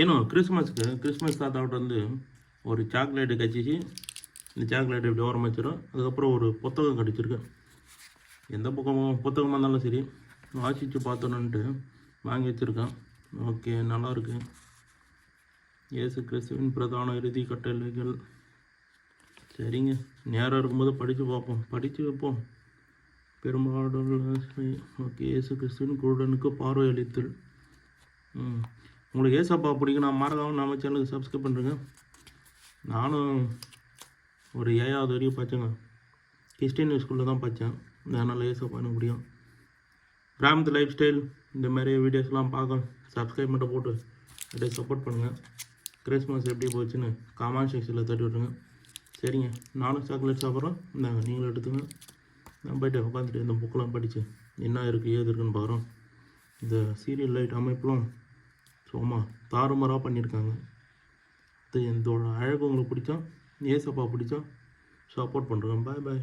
ஏன்னா கிறிஸ்மஸ் தாத்தாவிட்ட வந்து ஒரு சாக்லேட்டு கச்சிச்சு. இந்த சாக்லேட் இப்படி ஓரம் வச்சிடும். அதுக்கப்புறம் ஒரு புத்தகம் கிடச்சிருக்கு. எந்த புத்தகமாக இருந்தாலும் சரி வாசித்து பார்த்தணுன்ட்டு வாங்கி வச்சுருக்கேன். ஓகே, நல்லாயிருக்கு. இயேசு கிறிஸ்துவின் பிரதான இறுதி கட்டளைகள். சரிங்க, நேரம் இருக்கும்போது படித்து பார்ப்போம், படித்து வைப்போம். பெரும்பாடல். ஓகே, இயேசு கிறிஸ்துவின் குருடனுக்கு பார்வை அளித்தல். உங்களுக்கு ஏசப்பா பிடிக்கும், நான் மறக்காமல் நம்ம சேனலுக்கு சப்ஸ்கிரைப் பண்ணுறேங்க. நானும் ஒரு 7வது வரைக்கும் படித்தேங்க. கிறிஸ்டின் ஸ்கூலில் தான் படித்தேன். அதனால் ஏசப்பா எனக்கு பிடிக்கும். கிராமத்து லைஃப் ஸ்டைல் இந்த மாதிரி வீடியோஸ்லாம் பார்க்க சப்ஸ்கிரைப் மட்டும் போட்டு அப்படியே சப்போர்ட் பண்ணுங்கள். கிறிஸ்மஸ் எப்படி போச்சுன்னு கமெண்ட் செக்ஷனில் தட்டி விட்ருங்க. சரிங்க, நானும் சாக்லேட் சாப்பிட்றோம். இந்தாங்க, நீங்களும் எடுத்துங்க. நான் போய்ட்டு உட்காந்துட்டு இந்த புக்கெலாம் படித்து என்ன இருக்குது ஏது இருக்குன்னு பார்க்குறோம். இந்த சீரியல் லைட் அமைப்புலாம் சும்மா தாறுமாறாக பண்ணியிருக்காங்க. இதோட அழகு உங்களுக்கு பிடிச்சா, ஏசப்பா பிடிச்சா சப்போர்ட் பண்ணுறேன். பாய் பாய்.